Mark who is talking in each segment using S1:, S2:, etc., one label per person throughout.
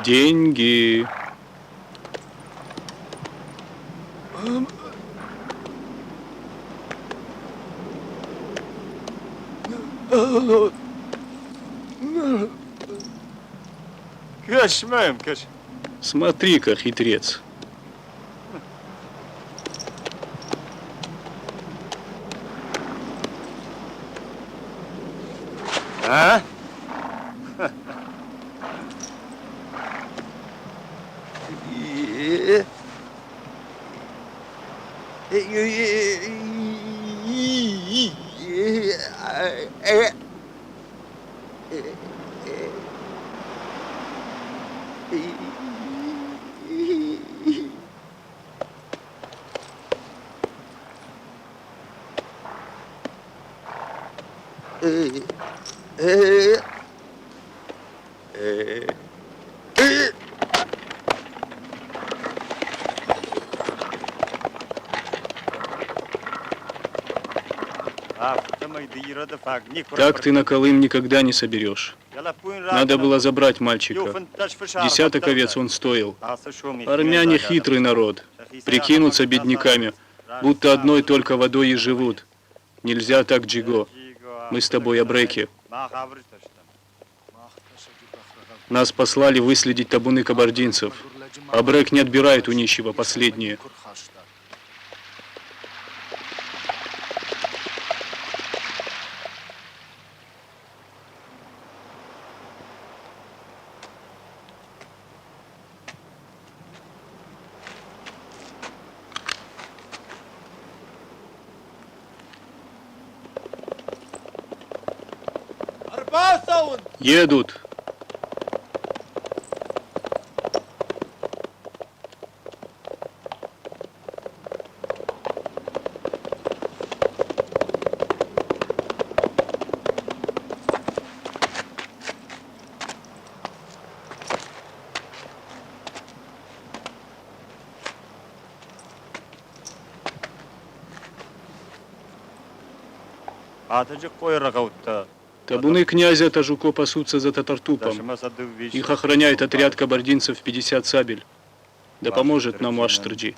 S1: Деньги. Смотри-ка, хитрец.
S2: А?
S1: Так ты на Колым никогда не соберешь. Надо было забрать мальчика. 10 овец он стоил. Армяне хитрый народ. Прикинутся бедняками, будто одной только водой и живут. Нельзя так, Джиго. Мы с тобой абреки. Нас послали выследить табуны кабардинцев. Абрек не отбирает у нищего последнее. Едут. Табуны князя Тажуко пасутся за Татартупом. Их охраняет отряд кабардинцев 50 сабель. Да поможет нам Аштырджи.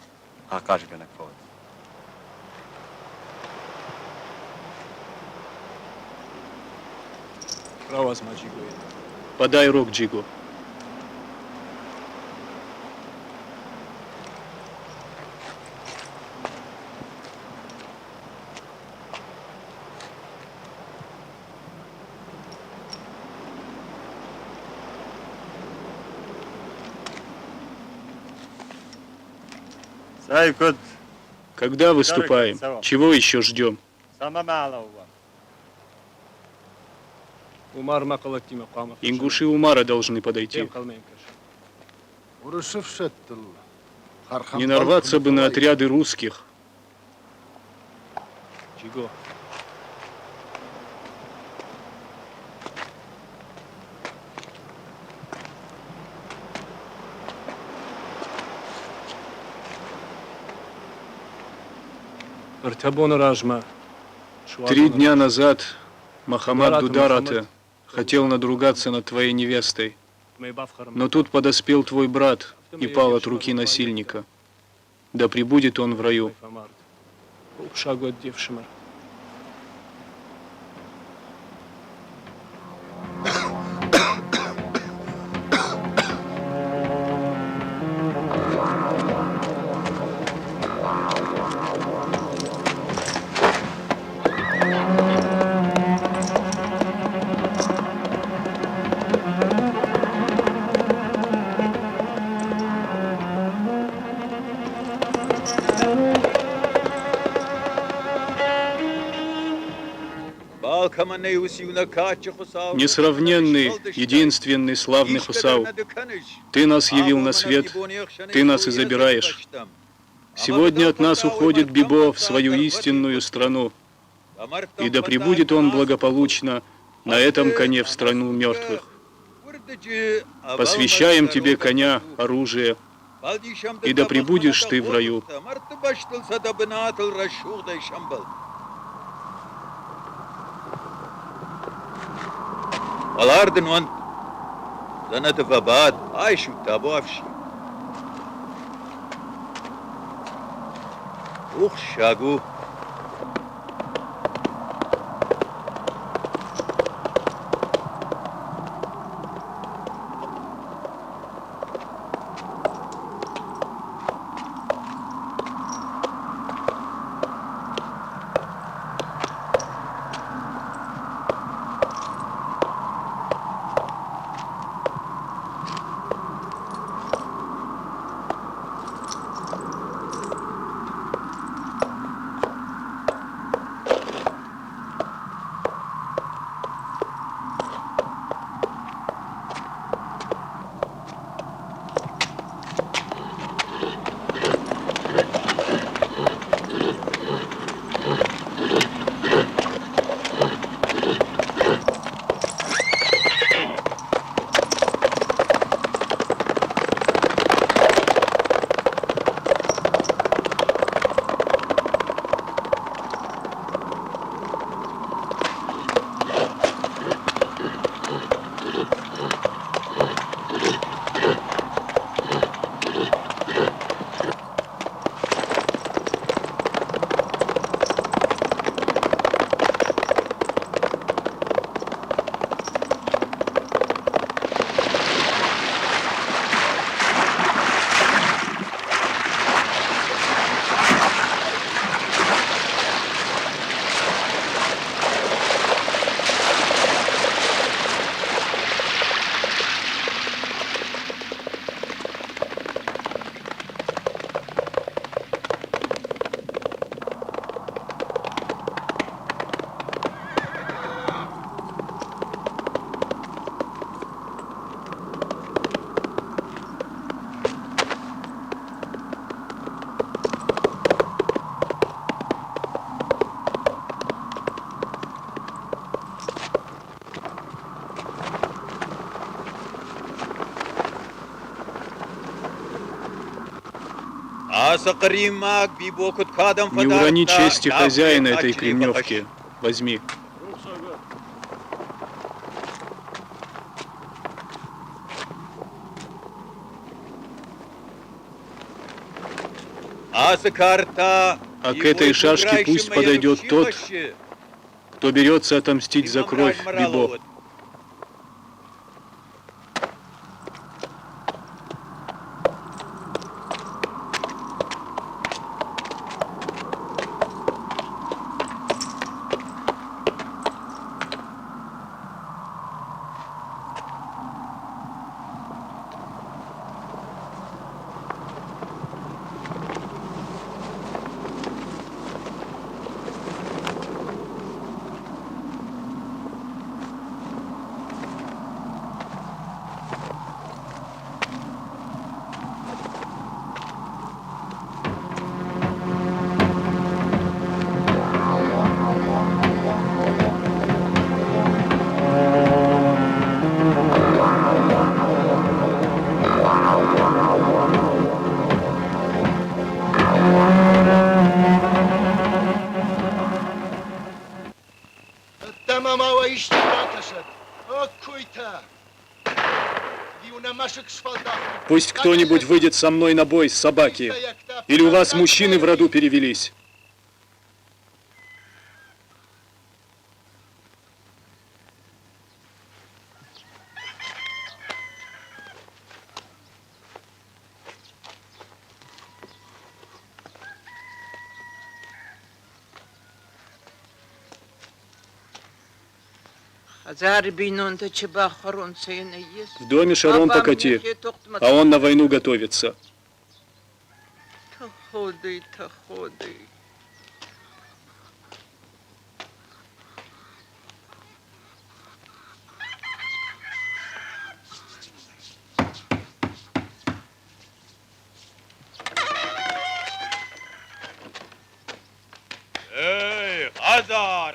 S1: Подай рог, Джиго. Когда выступаем? Чего еще ждем? Ингуши Умара должны подойти. Не нарваться бы на отряды русских. Чего? Три дня назад Махамад Дударата хотел надругаться над твоей невестой, но тут подоспел твой брат и пал от руки насильника. Да пребудет он в раю. Несравненный, единственный, славный Хусау, ты нас явил на свет, ты нас и забираешь. Сегодня от нас уходит Бибо в свою истинную страну, и да пребудет он благополучно на этом коне в страну мертвых. Посвящаем тебе коня, оружие, и да пребудешь ты в раю.
S2: Alardın on. Zanatı fabad. Ay şu tabu afşi. Şagu.
S1: Не урони чести хозяина этой кремневки. Возьми. А к этой шашке пусть подойдет тот, кто берется отомстить за кровь Бибо. Пусть кто-нибудь выйдет со мной на бой, собаки. Или у вас мужчины в роду перевелись? В доме Шарон покати, а он на войну готовится.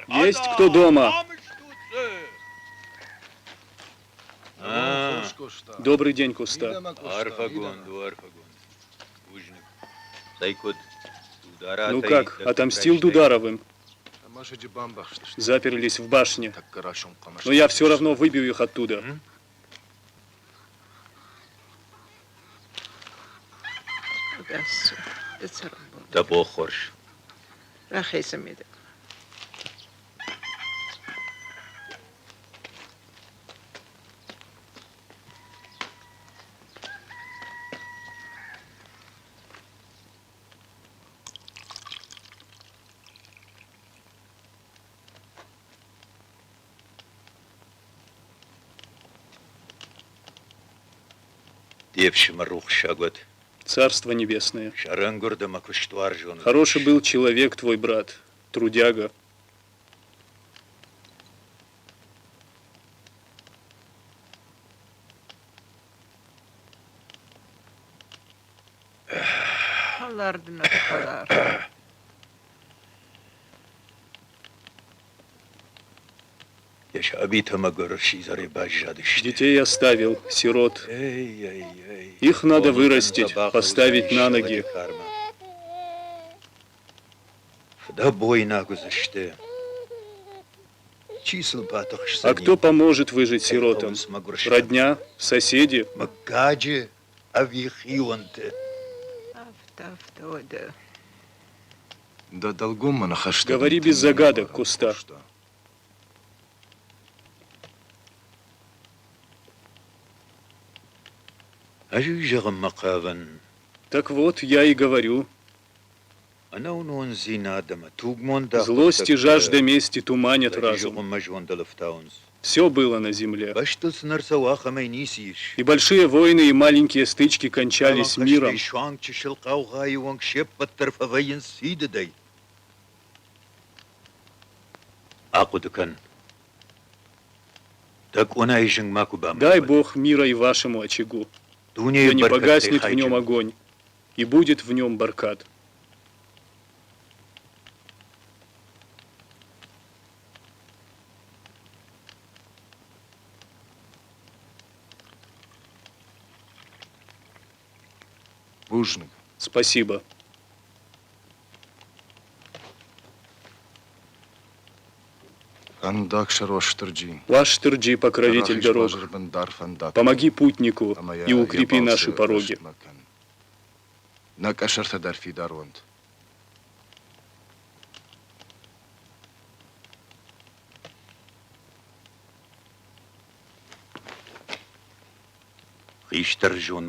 S1: Есть кто дома? Добрый день, Куста. Ну как, отомстил Дударовым? Заперлись в башне. Но я все равно выбью их оттуда.
S2: Да бог хорш. Девшима рух шагот.
S1: Царство небесное.
S2: Шарангурда макуштуар жон.
S1: Хороший был человек твой брат, трудяга. Детей оставил, сирот. Их надо вырастить, поставить на ноги. А кто поможет выжить сиротам? Родня? Соседи? Говори без загадок, Куста. Так вот, я и говорю. Злость и жажда мести туманят разум. Все было на земле. И большие войны, и маленькие стычки кончались миром. Дай Бог мира и вашему очагу, да не погаснет в нем огонь, и будет в нем баркат. Спасибо. Ваш Тырджи, покровитель дорог, помоги путнику и укрепи наши пороги.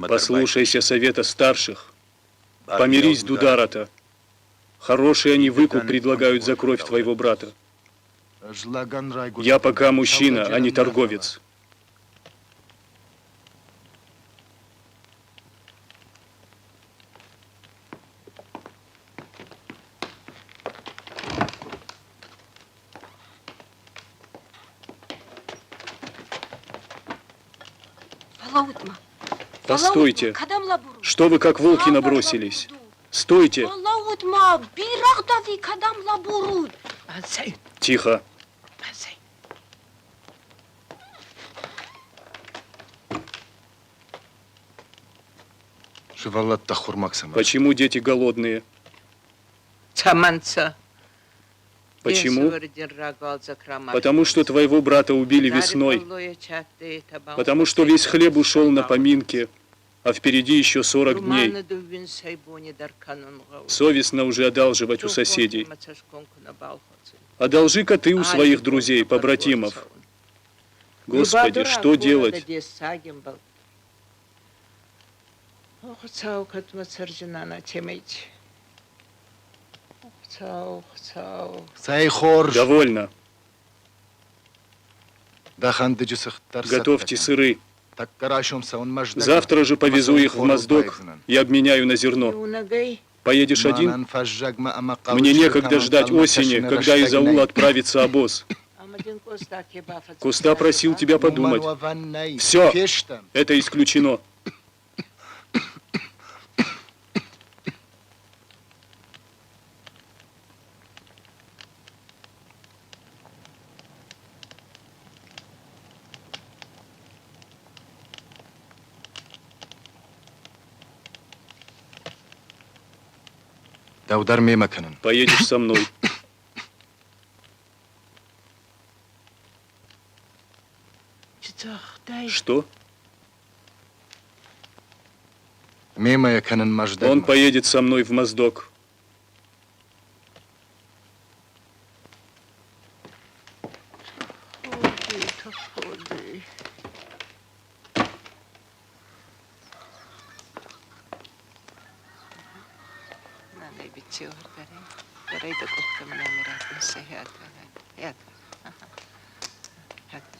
S1: Послушайся совета старших, помирись с Дударата. Хороший они выкуп предлагают за кровь твоего брата. Я пока мужчина, а не торговец. Постойте. Что вы как волки набросились? Стойте. Тихо. Почему дети голодные? Почему? Потому что твоего брата убили весной. Потому что весь хлеб ушел на поминки, а впереди еще 40 дней. Совестно уже одалживать у соседей. Одолжи-ка ты у своих друзей, побратимов. Господи, что делать? Довольно. Готовьте сыры. Завтра же повезу их в Моздок и обменяю на зерно. Поедешь один? Мне некогда ждать осени, когда из аула отправится обоз. Куста просил тебя подумать. Все, это исключено. Поедешь со мной. Что?
S3: Он
S1: Он поедет со мной в Моздок.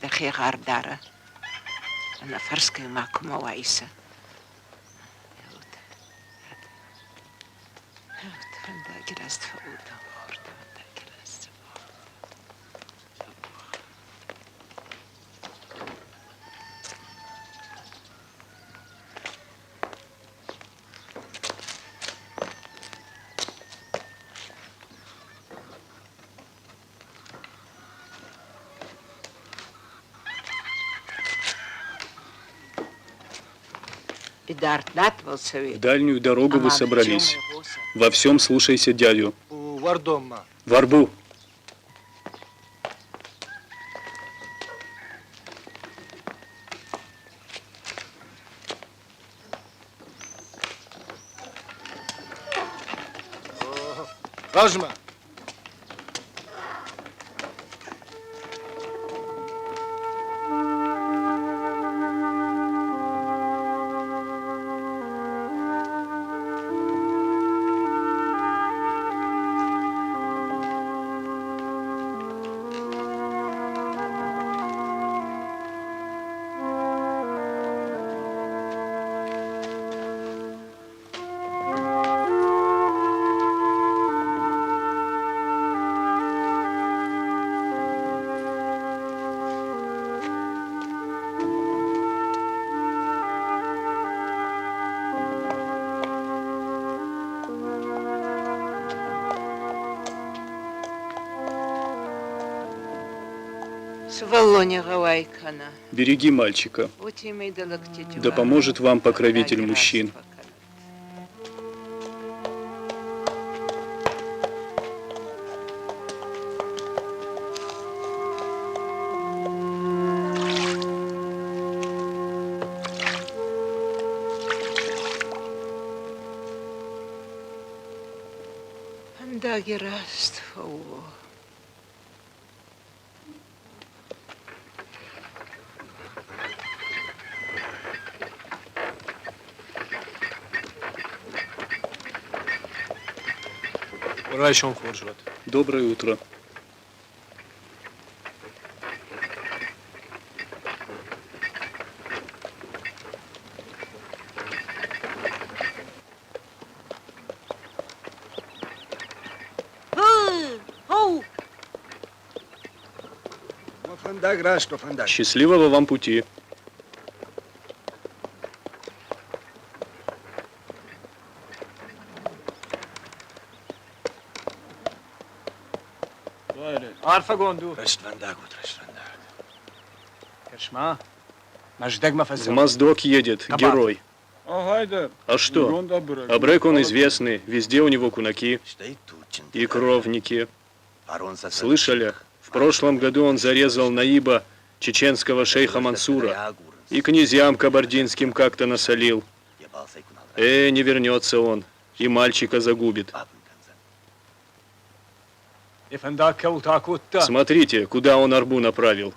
S4: دقيقة دارة أنا فرسكي معكم وعيسى فندا جلست فوتا فندا جلست
S1: В дальнюю дорогу вы собрались. Во всем слушайся дядю. В арбу.
S3: Ражма!
S1: Береги мальчика. Да поможет вам покровитель мужчин. Доброе утро. Счастливого вам пути. В Моздок едет герой. А что? Абрек он известный, везде у него кунаки и кровники. Слышали? В прошлом году он зарезал наиба чеченского шейха Мансура и князьям кабардинским как-то насолил. Не вернется он, и мальчика загубит. Смотрите, куда он арбу направил.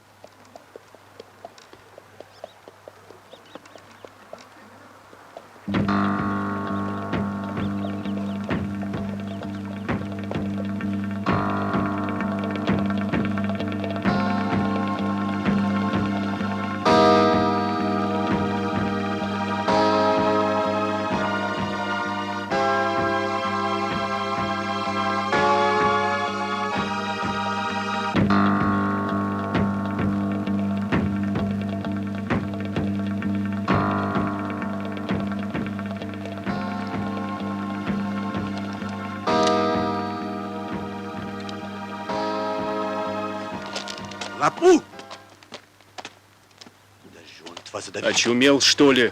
S1: Очумел, что ли?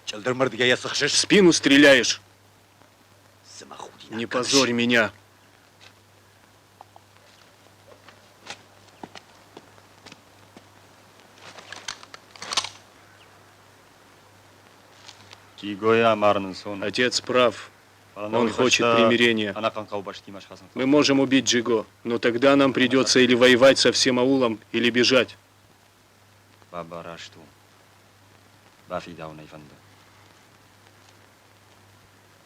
S1: В спину стреляешь? Не позорь меня. Отец прав. Он хочет примирения. Мы можем убить Джиго, но тогда нам придется или воевать со всем аулом, или бежать.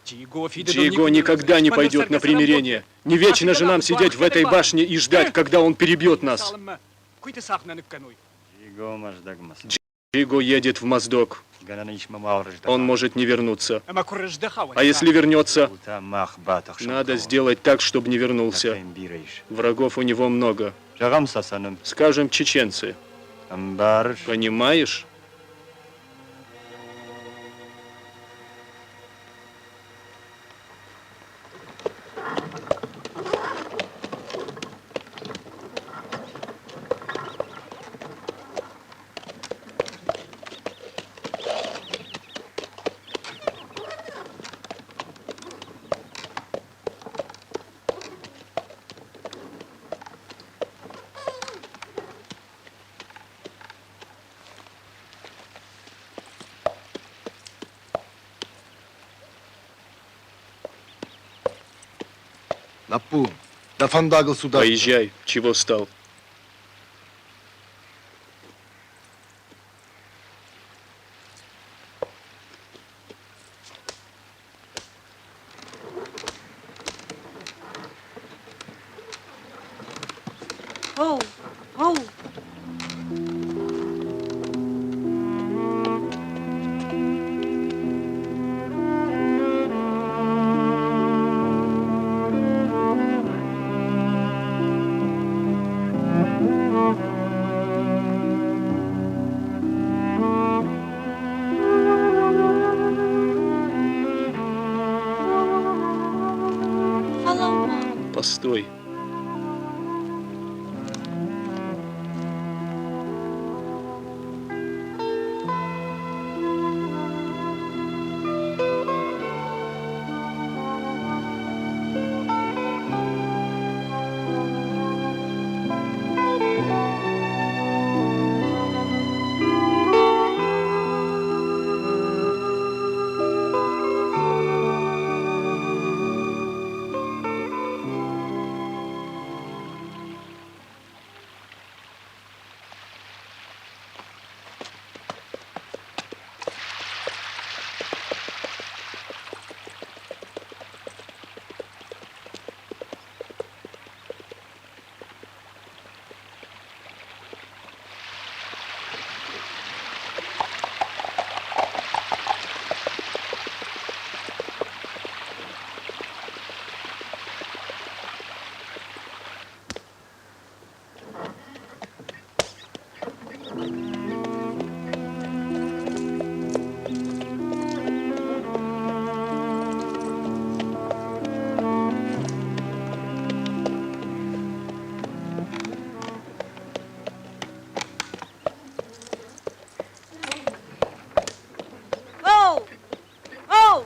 S1: Джиго никогда не пойдет на примирение. Не вечно же нам сидеть в этой башне и ждать, когда он перебьет нас. Джиго едет в Моздок. Он может не вернуться. А если вернется, надо сделать так, чтобы не вернулся. Врагов у него много. Скажем, чеченцы. Понимаешь?
S3: Напу, да фандагл сюда.
S1: Поезжай. Чего стал?
S5: Оу, оу.
S1: Постой.
S5: Оу, оу.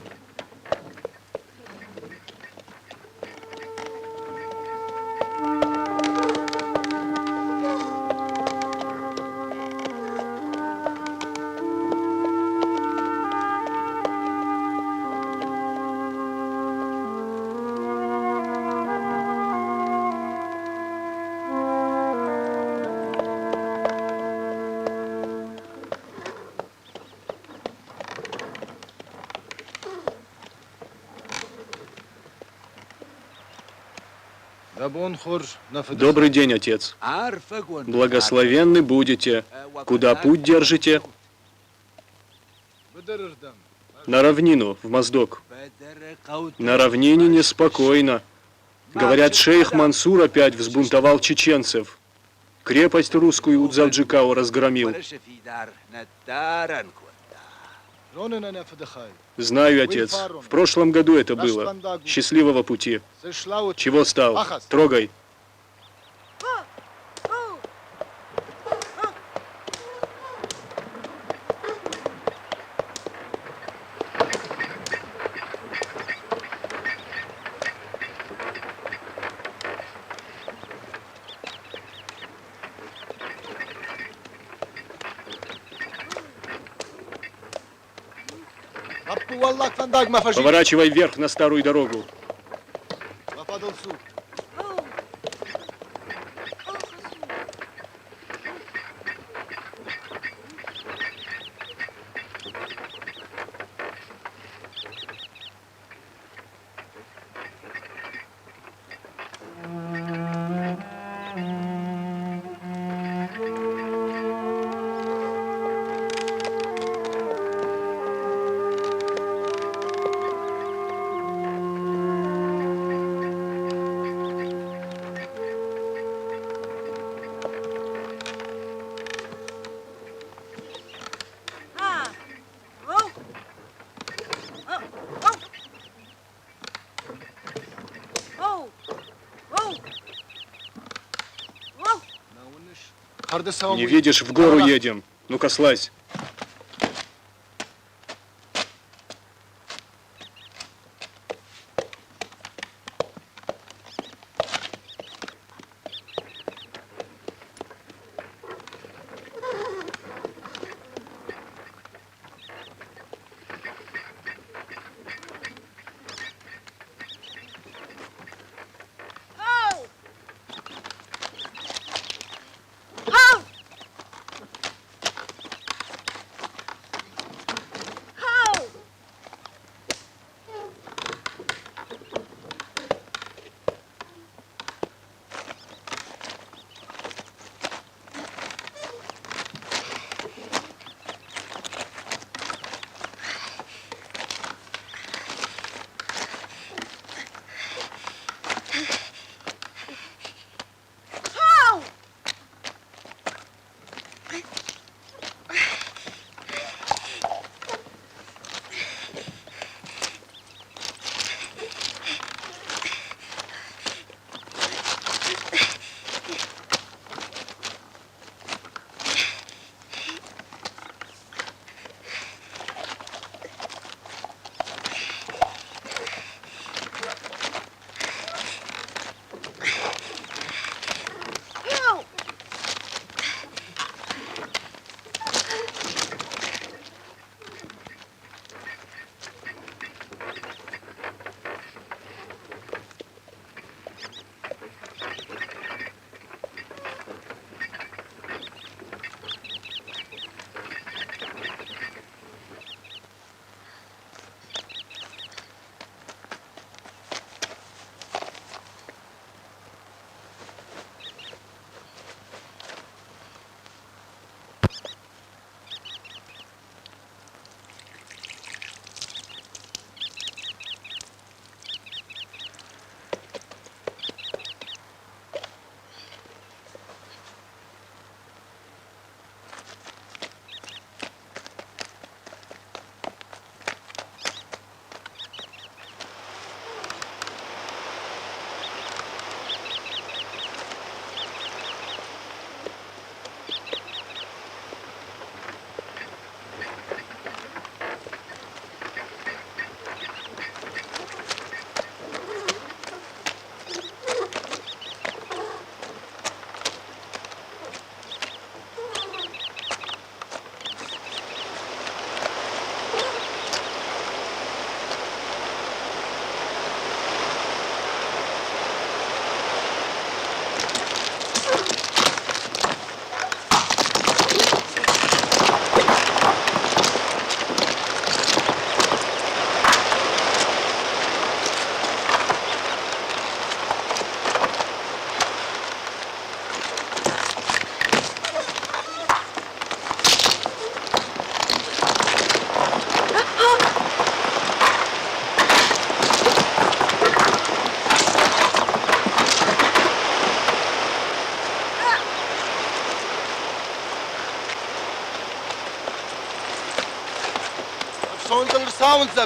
S1: Добрый день, отец. Благословенны будете. Куда путь держите? На равнину, в Моздок. На равнине неспокойно. Говорят, шейх Мансур опять взбунтовал чеченцев. Крепость русскую у Дзавджикао разгромил. Знаю, отец. В прошлом году это было. Счастливого пути. Чего стал? Трогай. Поворачивай вверх на старую дорогу.
S5: Ah. Oh. Oh. Oh. Oh. Oh.
S1: Не видишь, в гору едем. Ну-ка, слазь.
S5: Oh. Oh. Oh. Oh. Oh.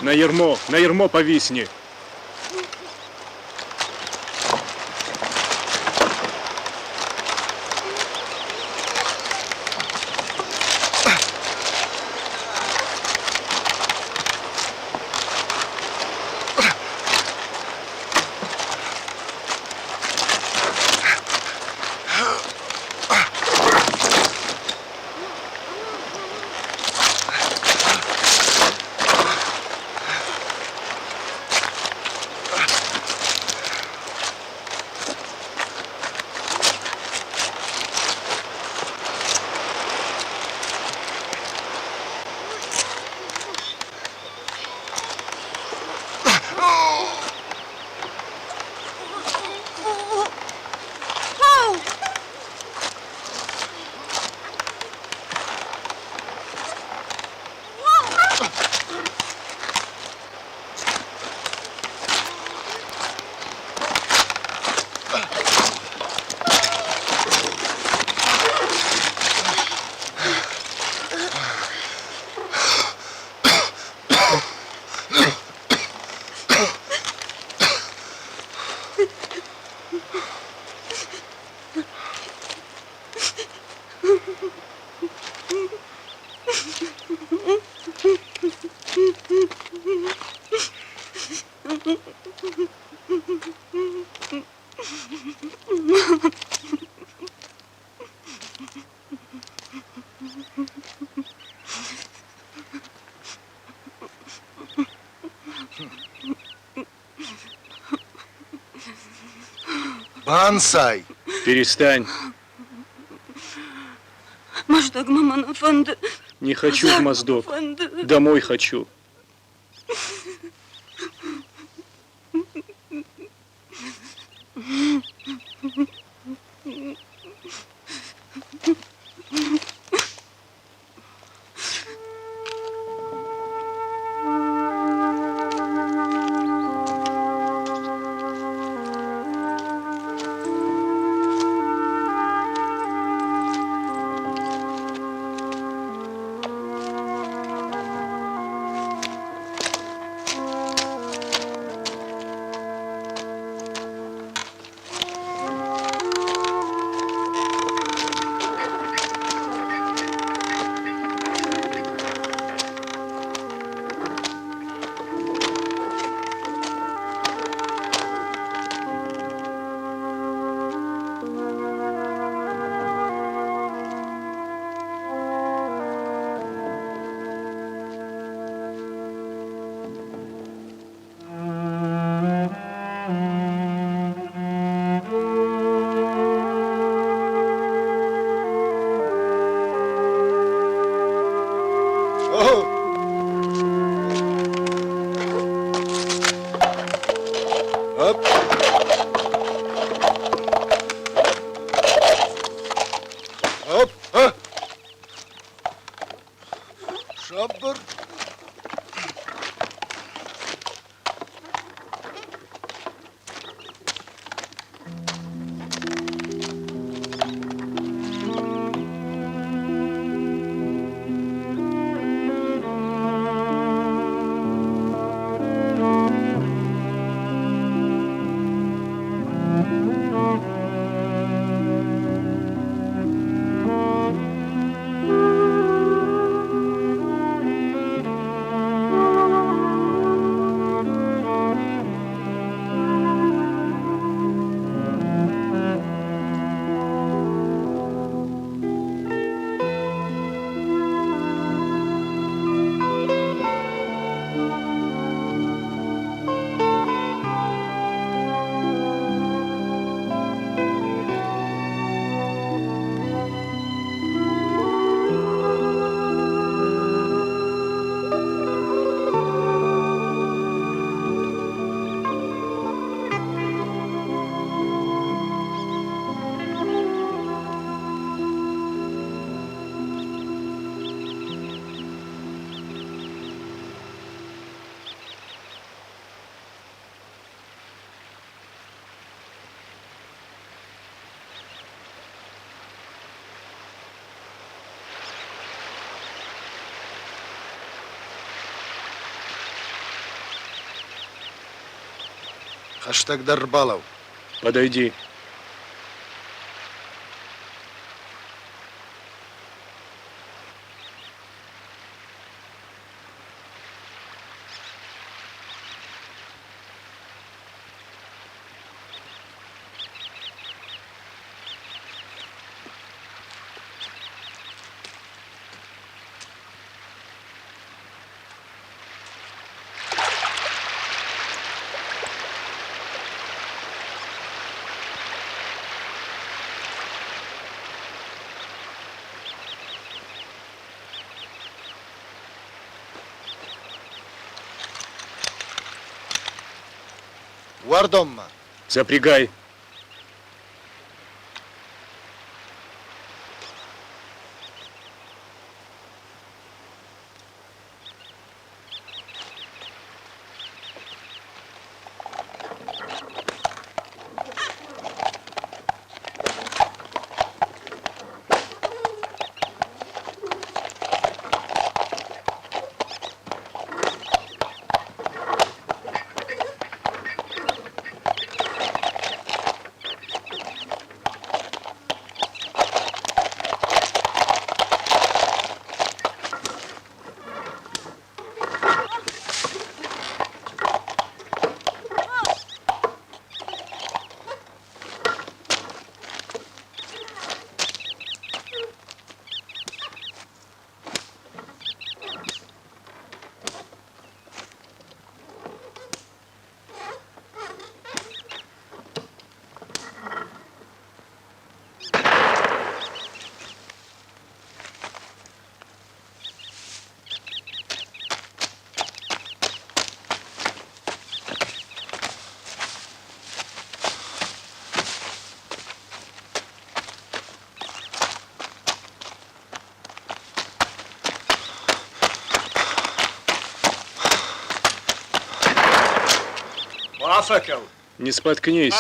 S1: На ермо повисни.
S3: Бансай!
S1: Перестань.
S5: Маздак маман efendi.
S1: Не хочу в Моздок. Домой хочу.
S3: Hop! Hop! Ha! Şabır! Хаштаг Дарбалов.
S1: Подойди.
S3: Вардомма.
S1: Запрягай. Не споткнись.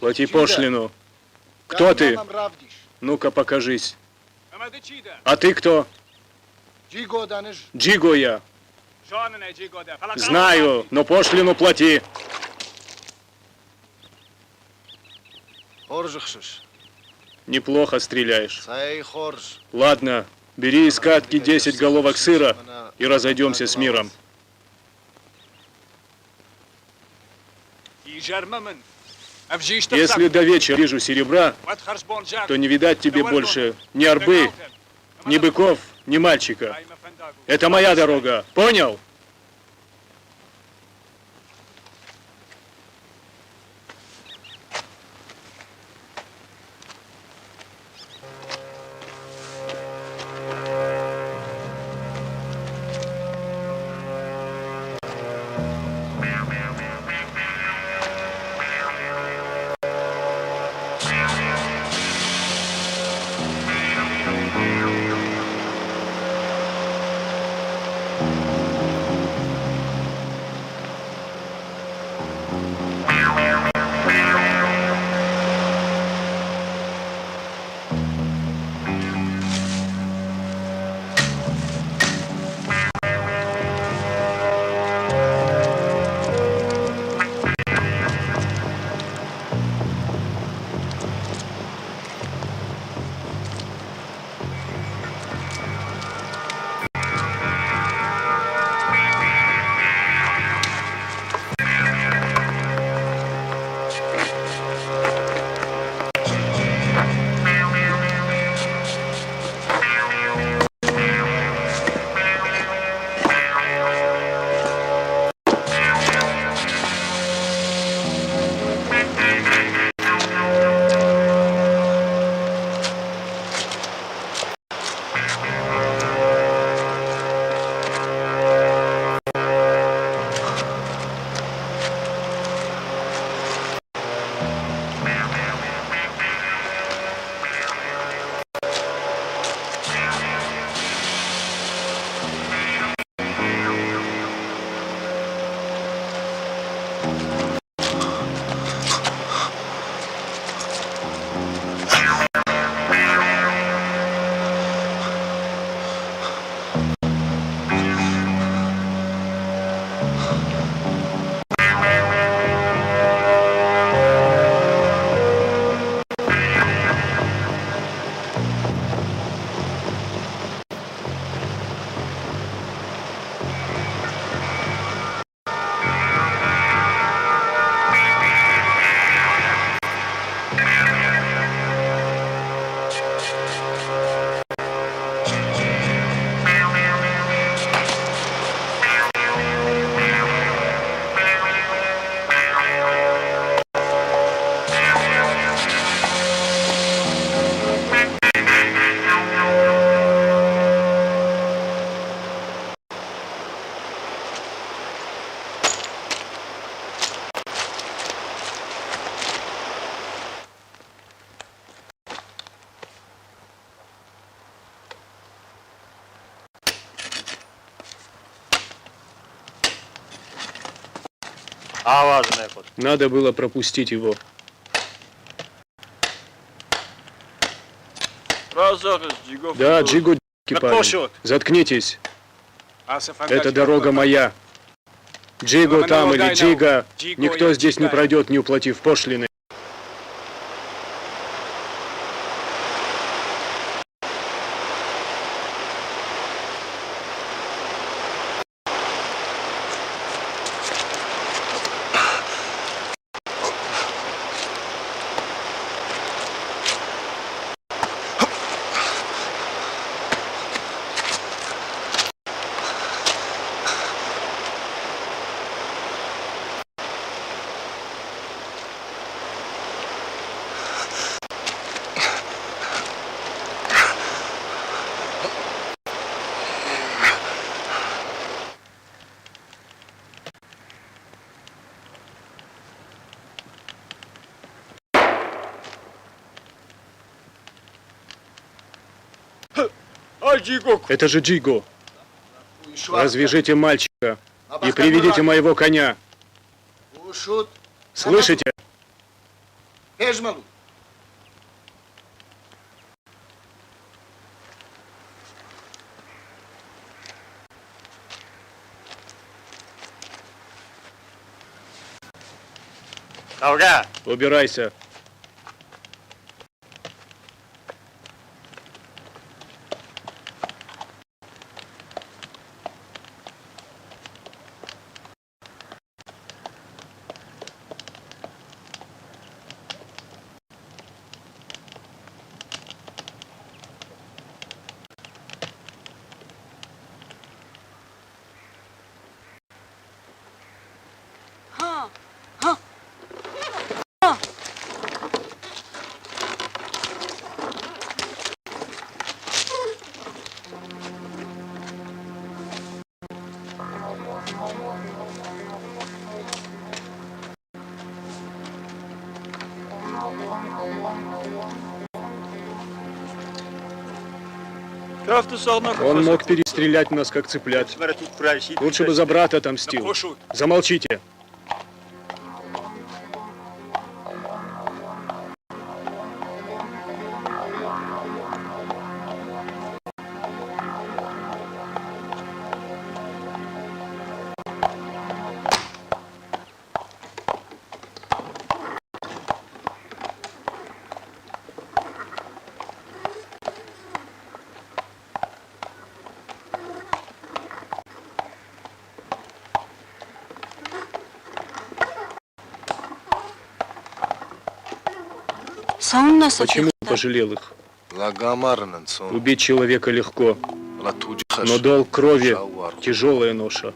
S1: Плати пошлину. Кто ты? Ну-ка, покажись. А ты кто? Джиго я. Знаю, но пошлину плати.
S3: Хоржихшиш.
S1: Неплохо стреляешь.
S3: Сай хорж.
S1: Ладно, бери из катки 10 головок сыра и разойдемся с миром. Если до вечера вижу серебра, то не видать тебе больше ни арбы, ни быков, ни мальчика. Это моя дорога, понял? Надо было пропустить его. Да, Джиго, парень. Заткнитесь. Это дорога моя. Джиго там или Джига, никто здесь не пройдет, не уплатив пошлины. Это же Джиго. Развяжите мальчика. И приведите моего коня.
S3: Ушут.
S1: Слышите?
S3: Ежмалу.
S1: Убирайся. Он мог перестрелять нас, как цыплят. Лучше бы за брата отомстил. Замолчите. Почему он пожалел их? Убить человека легко, но долг крови – тяжелая ноша.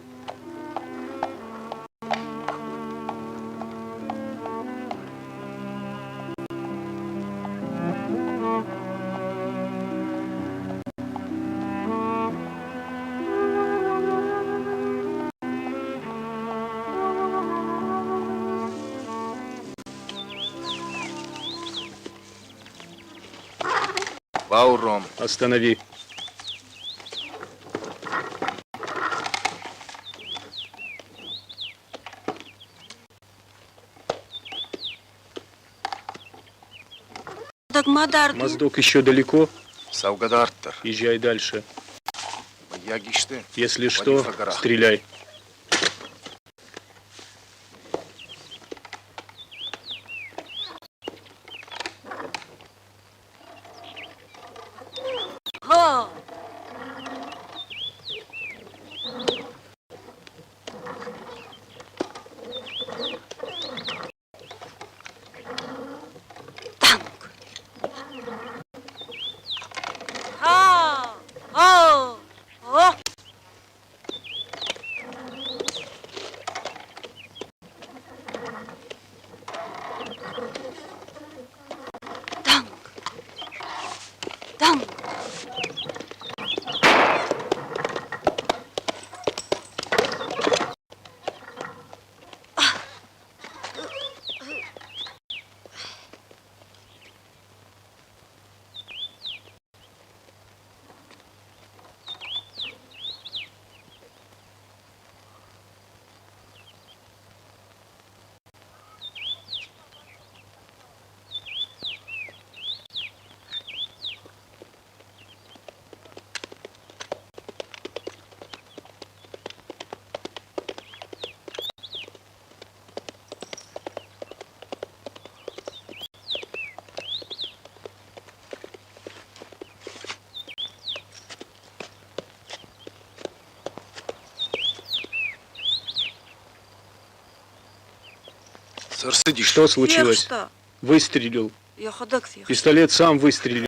S1: Останови. Моздок еще далеко? Езжай дальше. Если что, стреляй. Что случилось? Выстрелил. Пистолет сам выстрелил.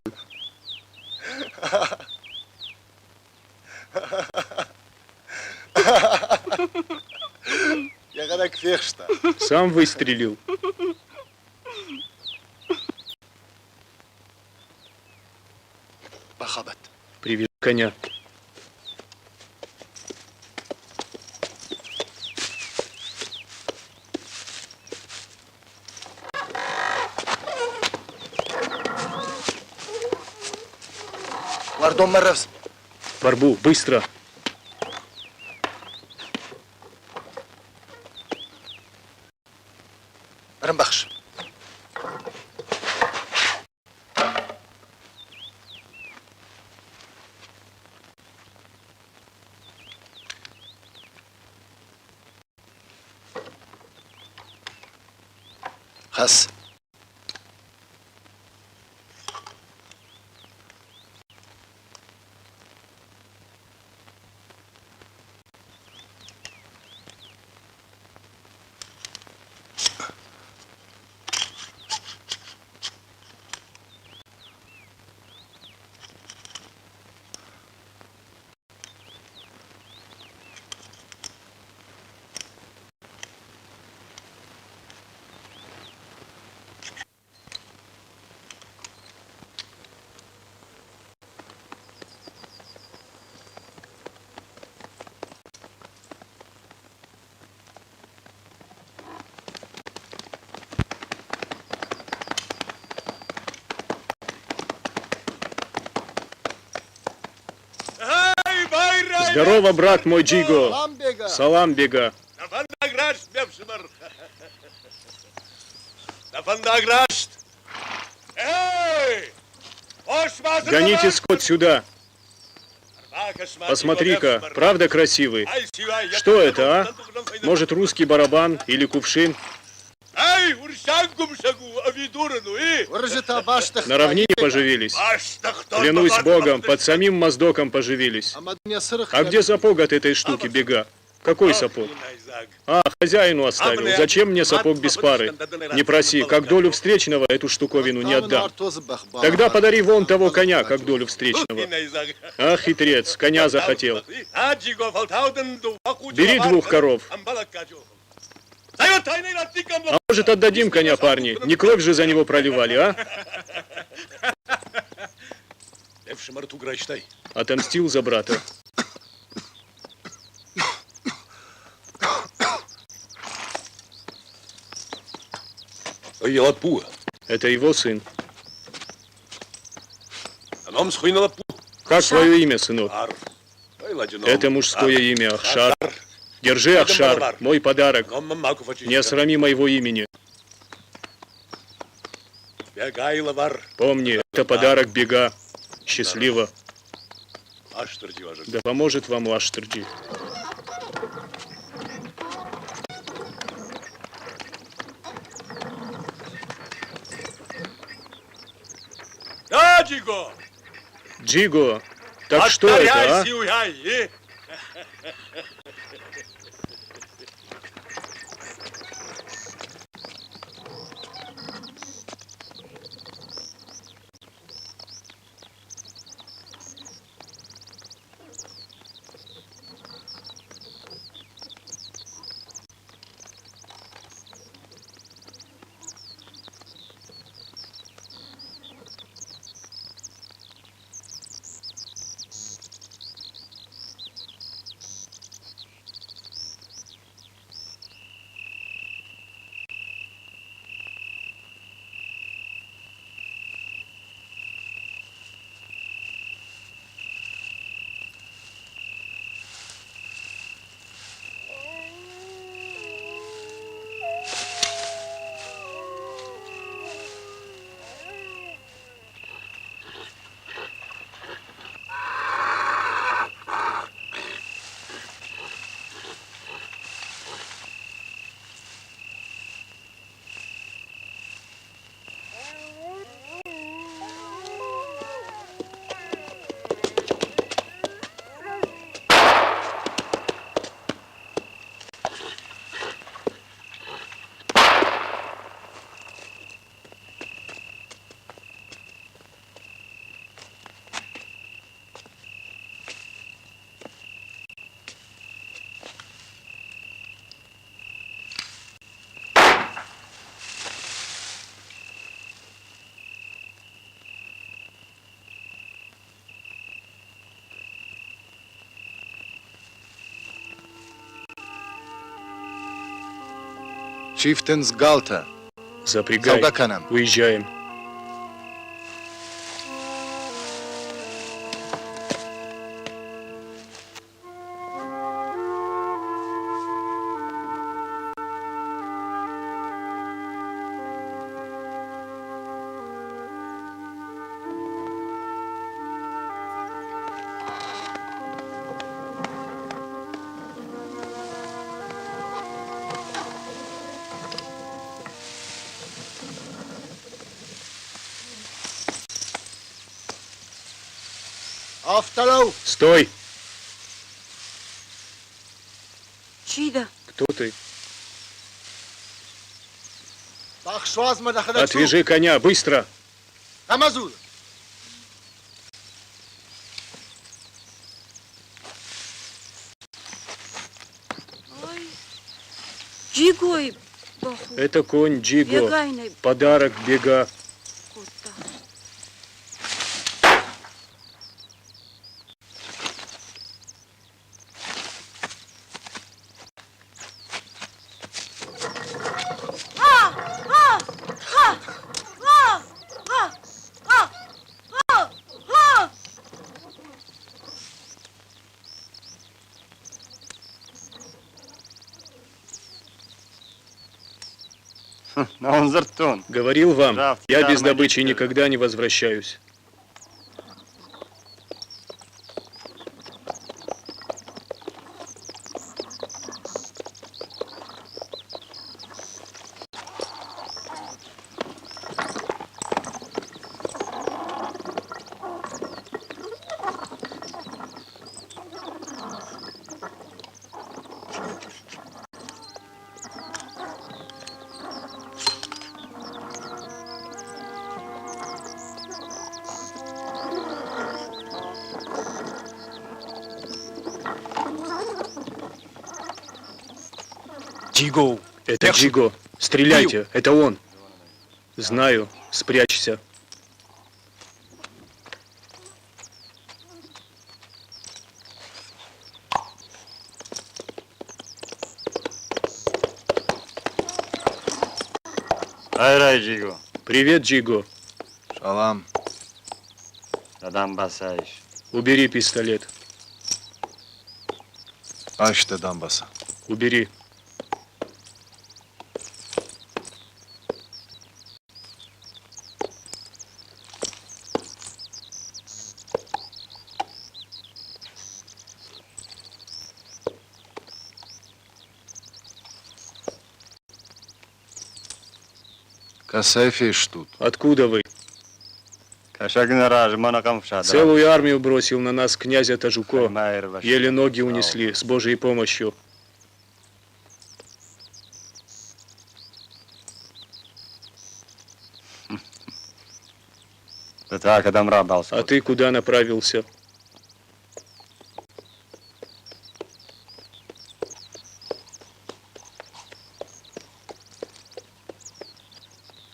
S1: Сам выстрелил. Привет, коня.
S3: Вардом Маревс.
S1: Барбу, быстро.
S3: Рымбахш. Хас.
S1: Здорово, брат мой Джиго.
S3: Ламбега.
S1: Салам бега. Гоните скот сюда. Посмотри-ка, правда красивый? Что это, а? Может, русский барабан или кувшин?
S3: Воржета баштах.
S1: На равнине поживились? Клянусь Богом, под самим моздоком поживились. А где сапог от этой штуки, бега? Какой сапог? А, хозяину оставил. Зачем мне сапог без пары? Не проси, как долю встречного эту штуковину не отдам. Тогда подари вон того коня, как долю встречного. А, хитрец, коня захотел. Бери 2 коров. А может, отдадим коня, парни? Не кровь же за него проливали, а? Отомстил за брата. Это его сын. Как твое имя, сынок? Это мужское имя, Ахшар. Держи, Ахшар, мой подарок. Не осрами моего имени. Помни, это подарок бега. Счастливо. Да поможет вам Аштырджи. Джиго, так что это, а?
S3: Чифтенс Галта.
S1: Запрягай.
S3: Салгаканам.
S1: Уезжаем.
S3: Автолов!
S1: Стой!
S5: Чида,
S1: Кто ты?
S3: Бахшваз Мадахадацу!
S1: Отвяжи коня, быстро!
S3: Хамазур!
S5: Джигой, баху,
S1: Это конь Джиго.
S5: бегайной
S1: Подарок бега.
S5: кота.
S1: Говорил вам, я без добычи никогда не возвращаюсь.
S3: Джиго!
S1: Это Джиго. Стреляйте, это он. Знаю, спрячься.
S6: Айрай, Джиго.
S1: Привет, Джиго.
S3: Шалам.
S6: Адам басаешь.
S1: Убери пистолет.
S3: Ашта Дамбаса.
S1: Убери.
S3: Касафи штут.
S1: Откуда вы? Целую армию бросил на нас князя Тажуко. Еле ноги унесли с Божьей помощью. А ты куда направился?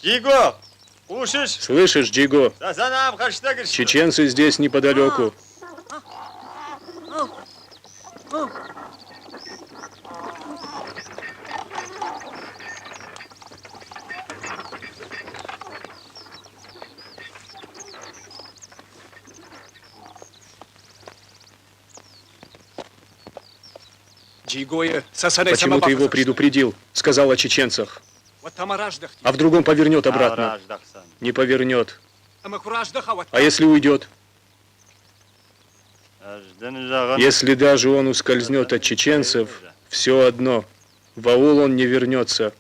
S6: Джиго! Слышишь?
S1: Слышишь, Джиго?
S6: За нам,
S1: Чеченцы здесь неподалеку. Почему ты его предупредил? Сказал о чеченцах. А вдруг он повернет обратно? Не повернет. А если уйдет? Если даже он ускользнет от чеченцев, все одно. В аул он не вернется.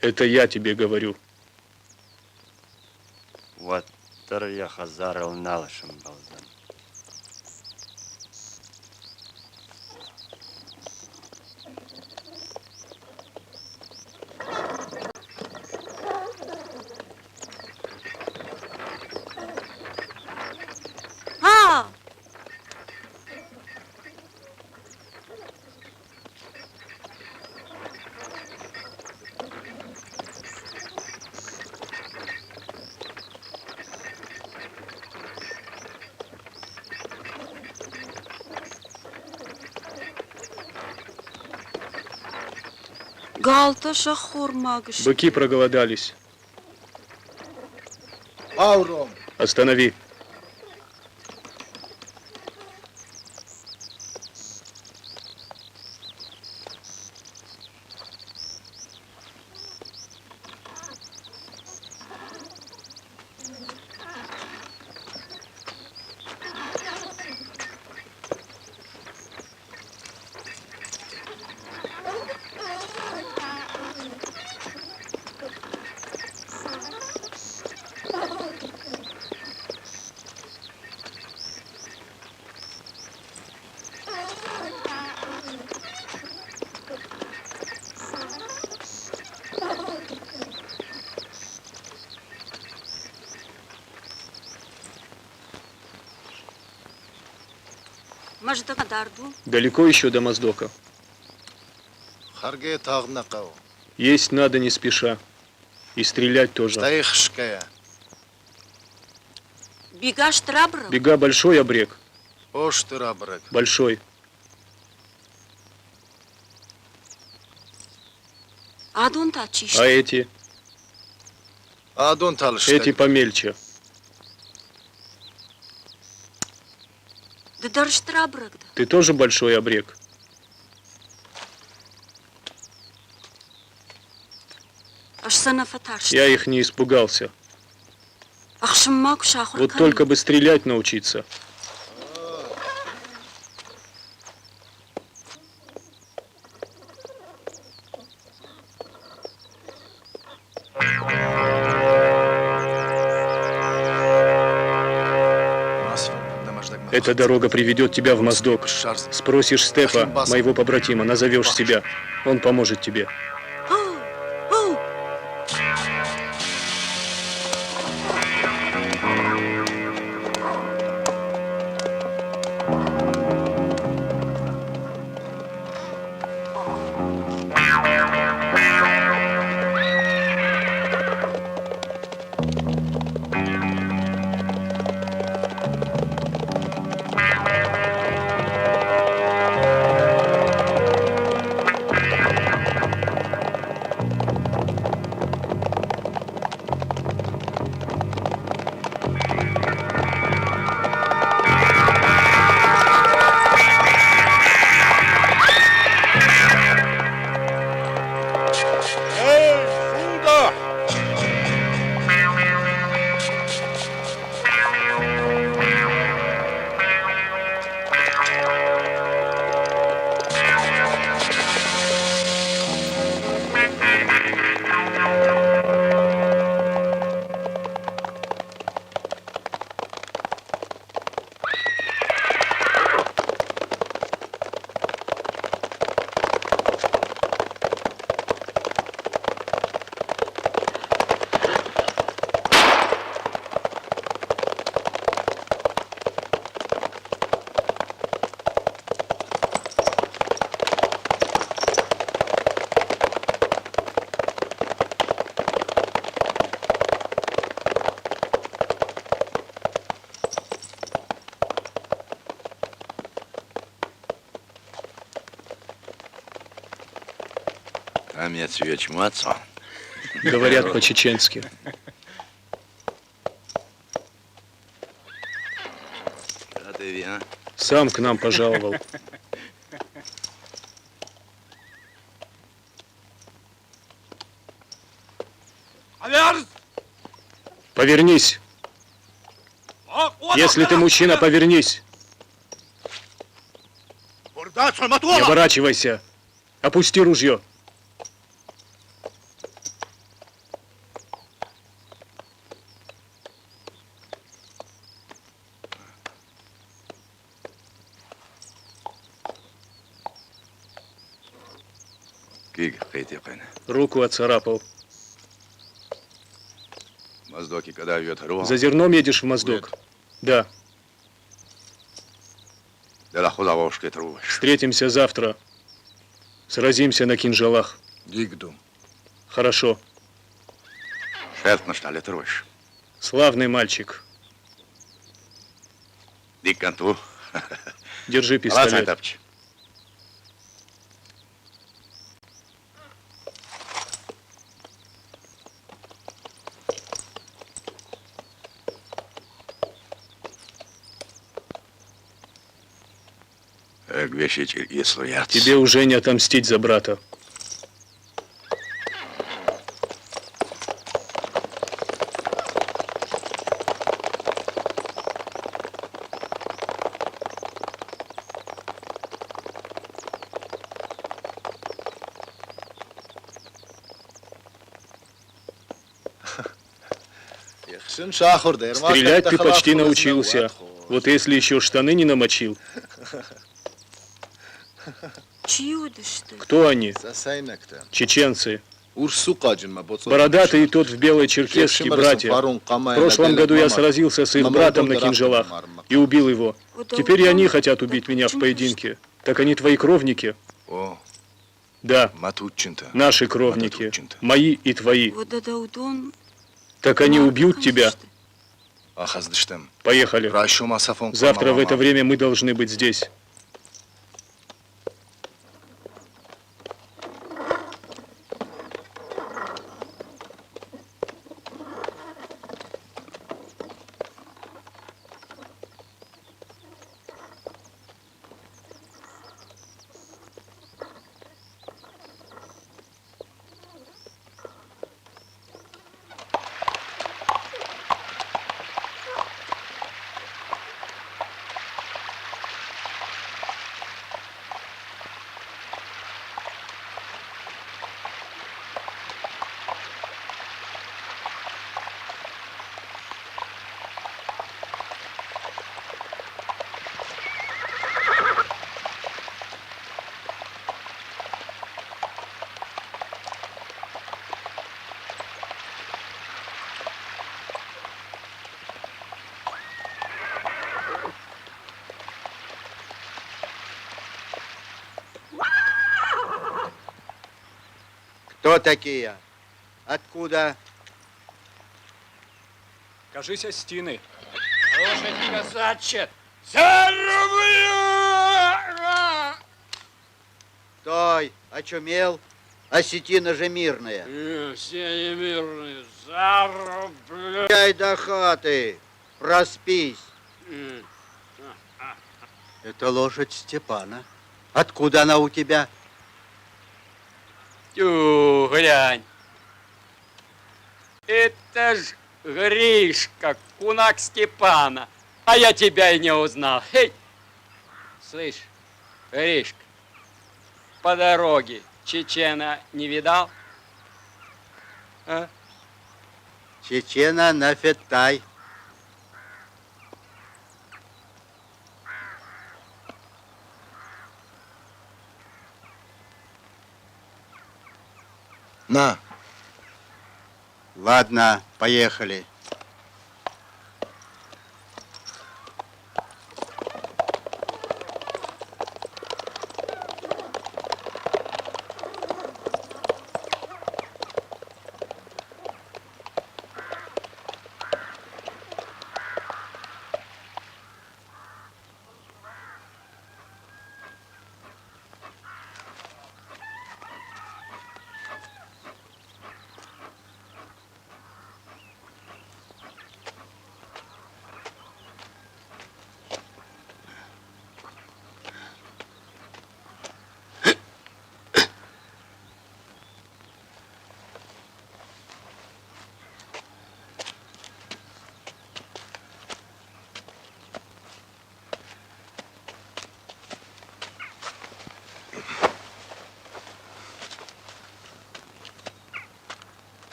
S1: Это я тебе говорю.
S5: Галта шахур магаш.
S1: Быки проголодались.
S3: Ауром.
S1: Останови.
S5: Маждака дарду.
S1: Далеко еще до Моздока?
S3: Харге тагнакау.
S1: Есть надо не спеша. И стрелять тоже.
S3: Стаихшкая.
S5: Бегаш трабры.
S1: Бега большой обрек.
S3: Оштырабрык.
S1: Большой.
S5: Адон тачиш.
S1: А эти?
S3: Адон талштык.
S1: Эти помельче.
S5: Да дарш трабрык.
S1: Ты тоже большой обрек?
S5: Аж санафатарш.
S1: Я их не испугался.
S5: Ахшиммак шахур.
S1: Вот только бы стрелять научиться. Эта дорога приведет тебя в Моздок. Спросишь Стефа, моего побратима, назовешь себя. Он поможет тебе. Говорят по-чеченски. Сам к нам пожаловал. Повернись. Если ты мужчина, повернись. Не оборачивайся. Опусти ружье. Руку отцарапал. За зерном едешь в Моздок? Да. Встретимся завтра. Сразимся на кинжалах.
S3: Дигдум.
S1: Хорошо. Славный мальчик. Держи пистолет. Тебе уже не отомстить за брата. Стрелять ты почти научился. Вот если еще штаны не намочил.
S5: Чьюдышты?
S1: Кто они? Чеченцы. Бородатый и тот в белой черкеске братья. В прошлом году я сразился с их братом на кинжалах и убил его. Теперь и они хотят убить меня в поединке. Так они твои кровники?
S3: О,
S1: Да,
S3: Матуччинта.
S1: наши кровники. Мои и твои.
S5: Ода Даудон.
S1: Так они убьют тебя.
S3: Ахаздыштым.
S1: Поехали.
S3: Рашу масафон.
S1: Завтра в это время мы должны быть здесь.
S7: Кто такие? Откуда?
S1: Кажись, Остины.
S8: Лошадь казачья! Зарублю!
S7: Стой! Очумел? Осетина же мирная.
S8: Все мирные, зарублю!
S7: Дай до хаты, проспись. Это лошадь Степана. Откуда она у тебя?
S8: Тю, глянь. Это ж Гришка, кунак Степана. А я тебя и не узнал. Хей! Слышь, Гришка, по дороге чечена не видал? А?
S7: Чечена Нафетай.
S3: На.
S7: Ладно, поехали.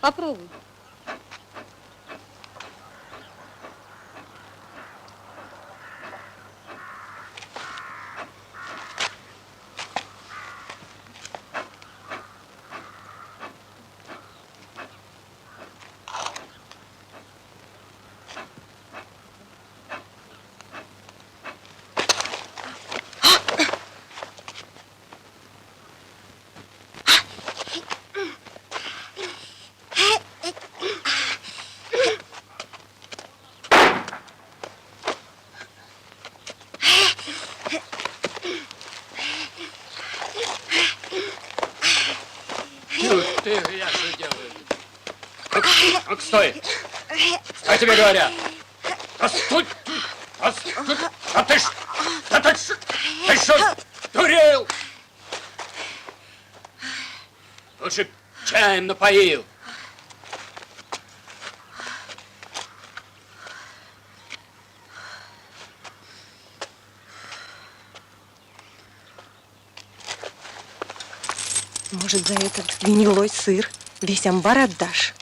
S5: Попробуй.
S8: Ты, я что делаю? Ну, стой! Стой, тебе говорят! А стой! А стой! А ты что, дурел? Лучше чаем напоил.
S9: Может, за этот гнилой сыр весь амбар отдашь?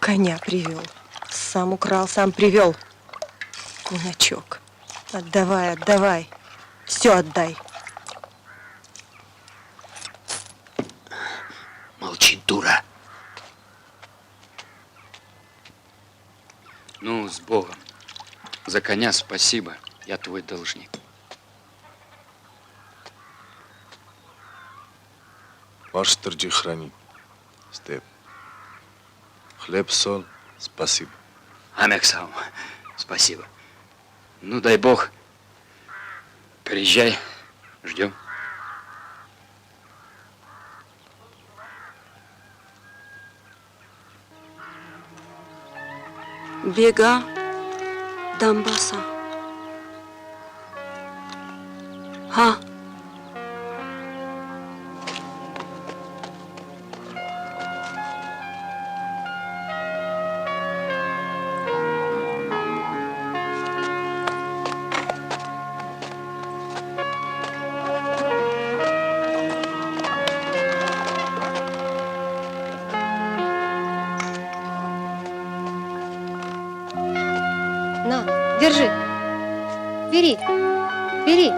S9: Коня привел. Сам украл, сам привел. Куначок. Отдавай, отдавай. Все отдай.
S8: Молчи, дура. Ну, с Богом. За коня спасибо. Я твой должник.
S3: Ваш Тырджи хранит. Степ. Хлеб, соль, спасибо.
S8: Амексам, спасибо. Ну, дай Бог. Приезжай. Ждем.
S5: Бега, Дамбаса. Ха.
S10: На, держи. Бери, бери.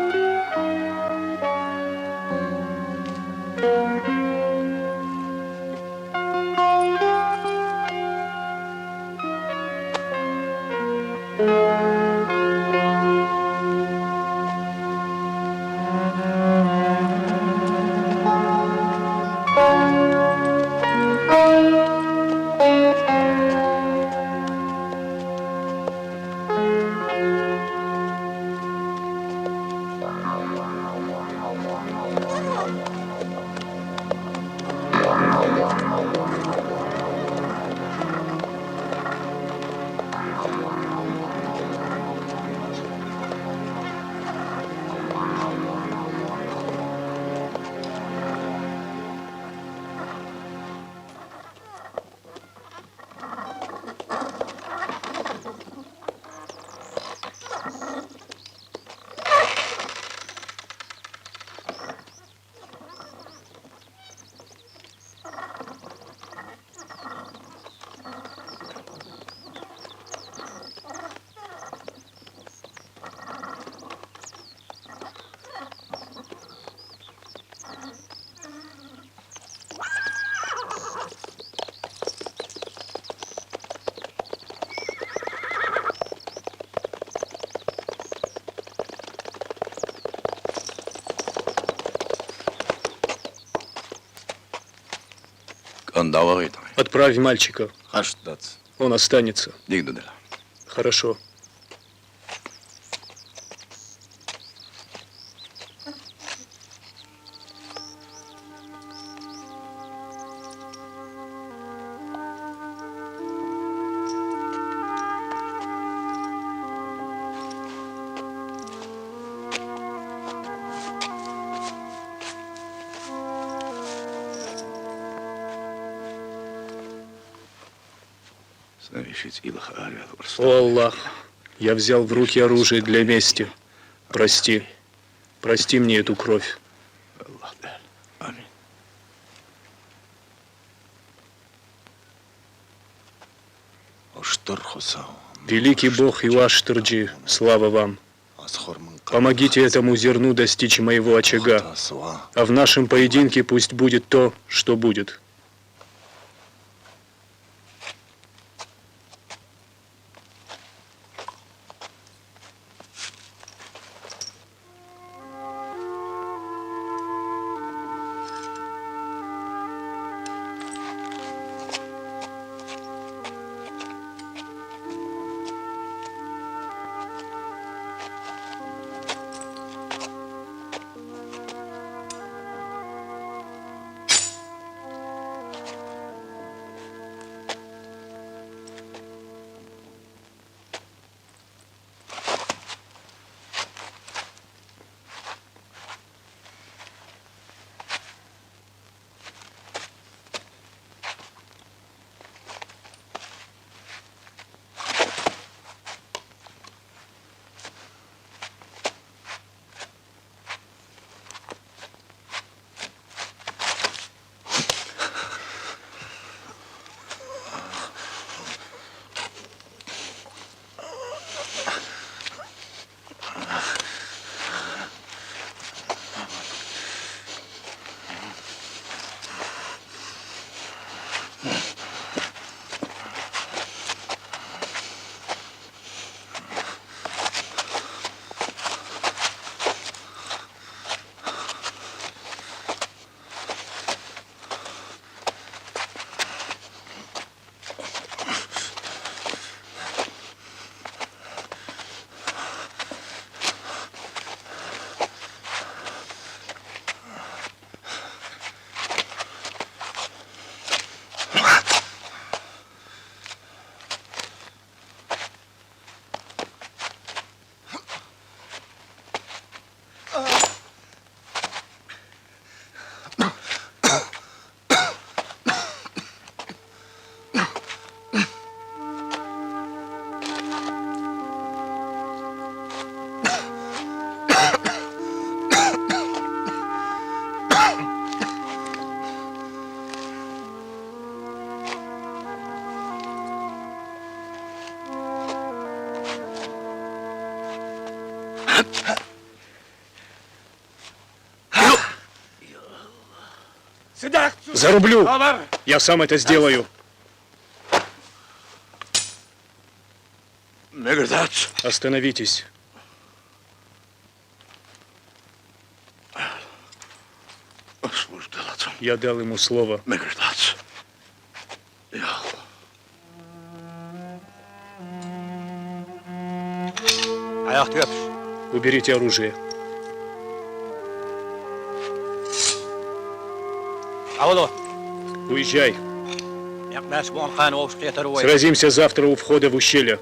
S1: Отправь мальчика. Он останется. Хорошо. О Аллах, я взял в руки оружие для мести. Прости. Прости мне эту кровь. Великий Бог Иуаш-Тырджи, слава вам. Помогите этому зерну достичь моего очага, а в нашем поединке пусть будет то, что будет. Зарублю! Я сам это сделаю. Остановитесь. Я дал ему слово. Уберите оружие. Уезжай. Сразимся завтра у входа в ущелье.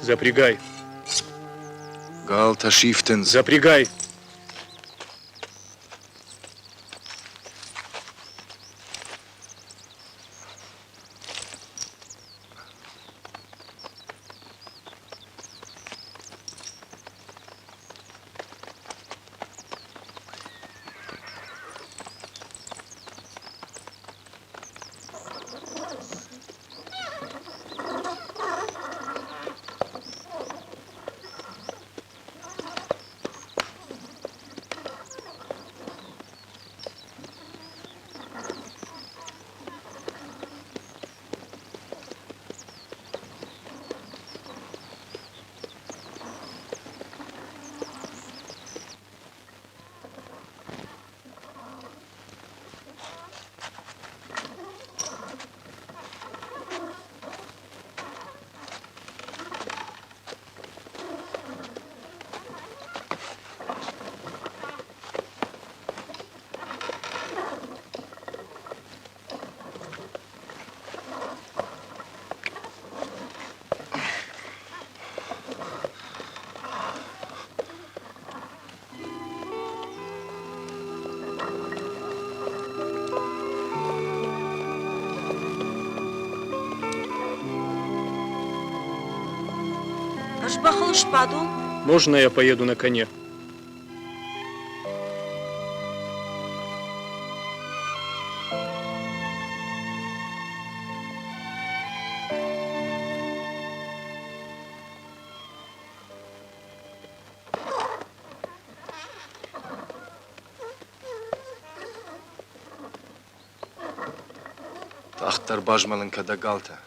S1: Запрягай.
S3: Галта Шифтенс.
S1: Запрягай. Можно я поеду на коне?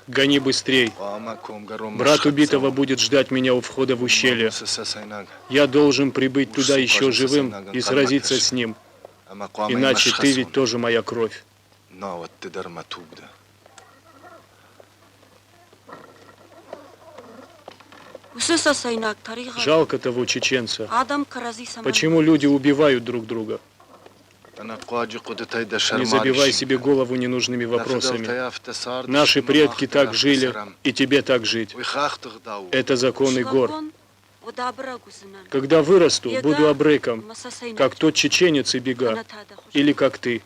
S1: Гони быстрей. Брат убитого будет ждать меня у входа в ущелье. Я должен прибыть туда еще живым и сразиться с ним. Иначе ты ведь тоже моя кровь. Жалко того чеченца. Почему люди убивают друг друга? Не забивай себе голову ненужными вопросами. Наши предки так жили, и тебе так жить. Это законы гор. Когда вырасту, буду абреком, как тот чеченец и бега, или как ты.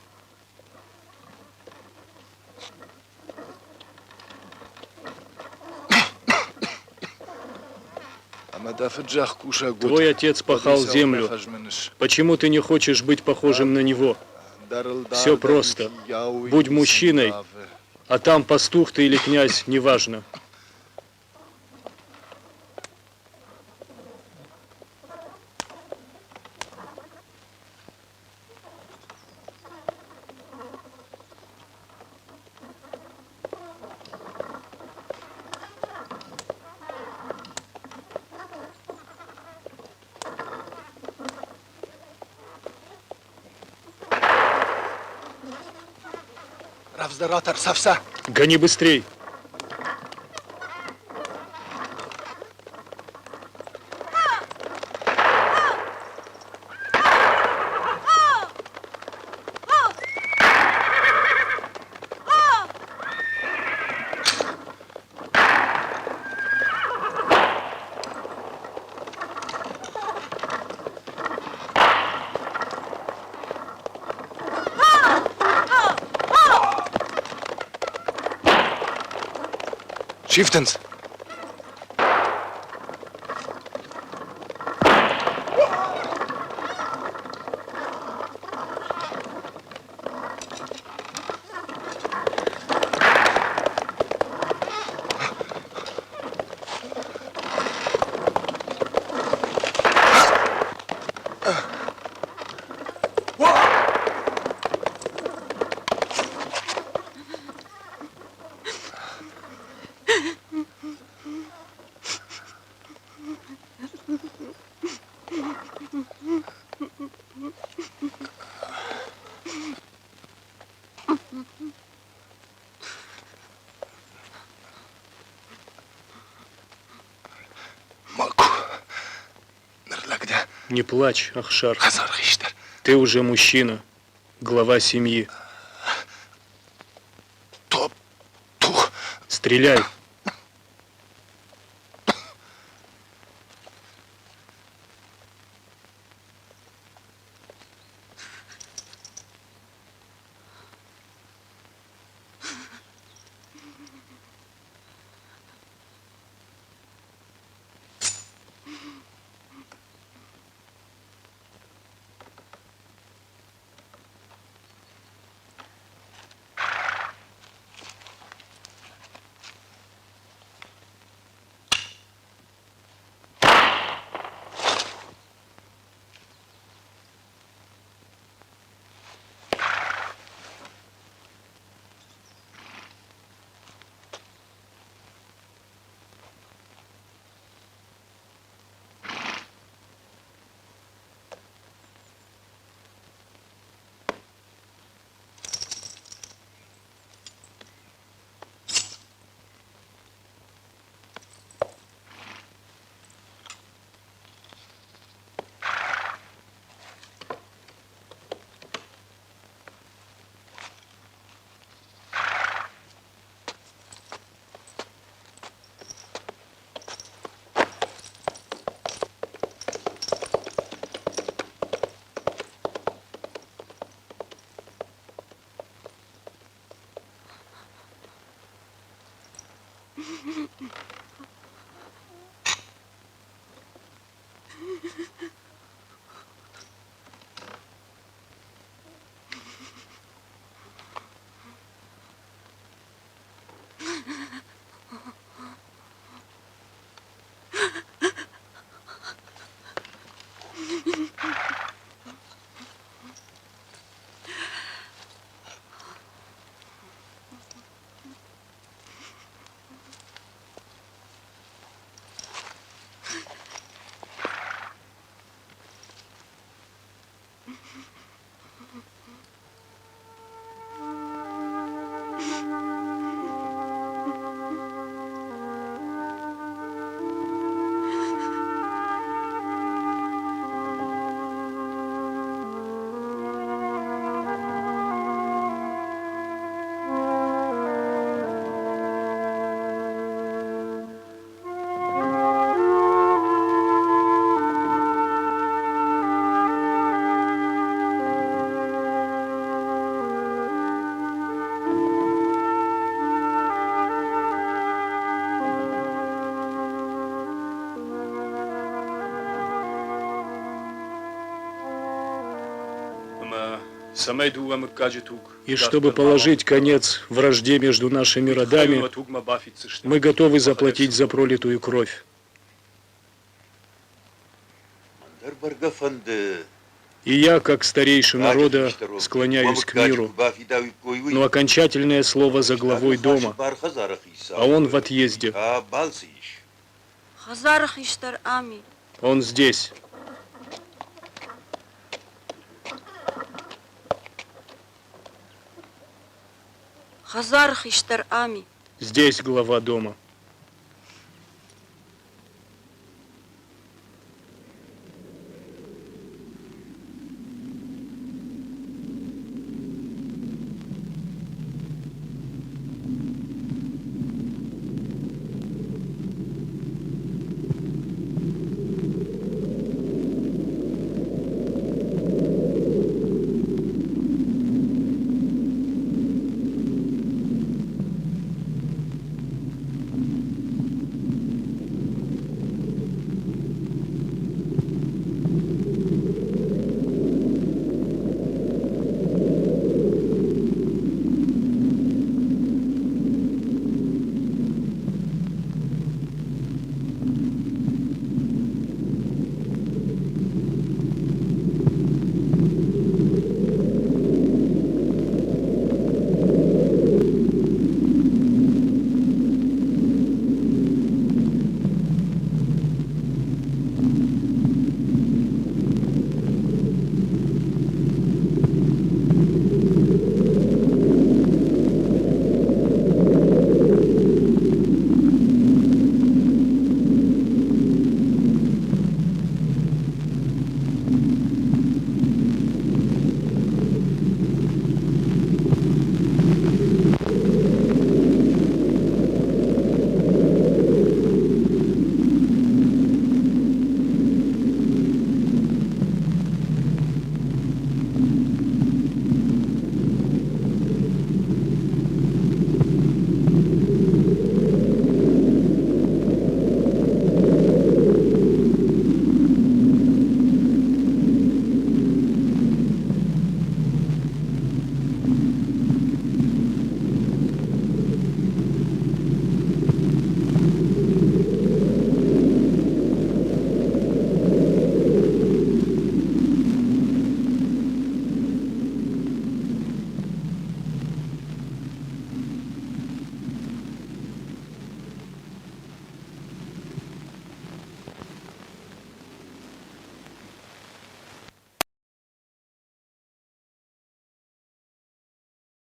S1: Твой отец пахал землю. Почему ты не хочешь быть похожим на него? Все просто. Будь мужчиной, а там пастух ты или князь, неважно. Гони быстрей.
S3: Шифтенс! Маку. Нарлагдя.
S1: Не плачь, Ахшар.
S3: Хазар Хиштар.
S1: Ты уже мужчина, глава семьи.
S3: Топ. Тух.
S1: Стреляй. И чтобы положить конец вражде между нашими родами, мы готовы заплатить за пролитую кровь. И я, как старейший народа, склоняюсь к миру, но окончательное слово за главой дома, а он в отъезде.
S5: Хазар Хиштар Ами.
S1: Он здесь.
S5: Хазар Хиштар Ами.
S1: Здесь глава дома.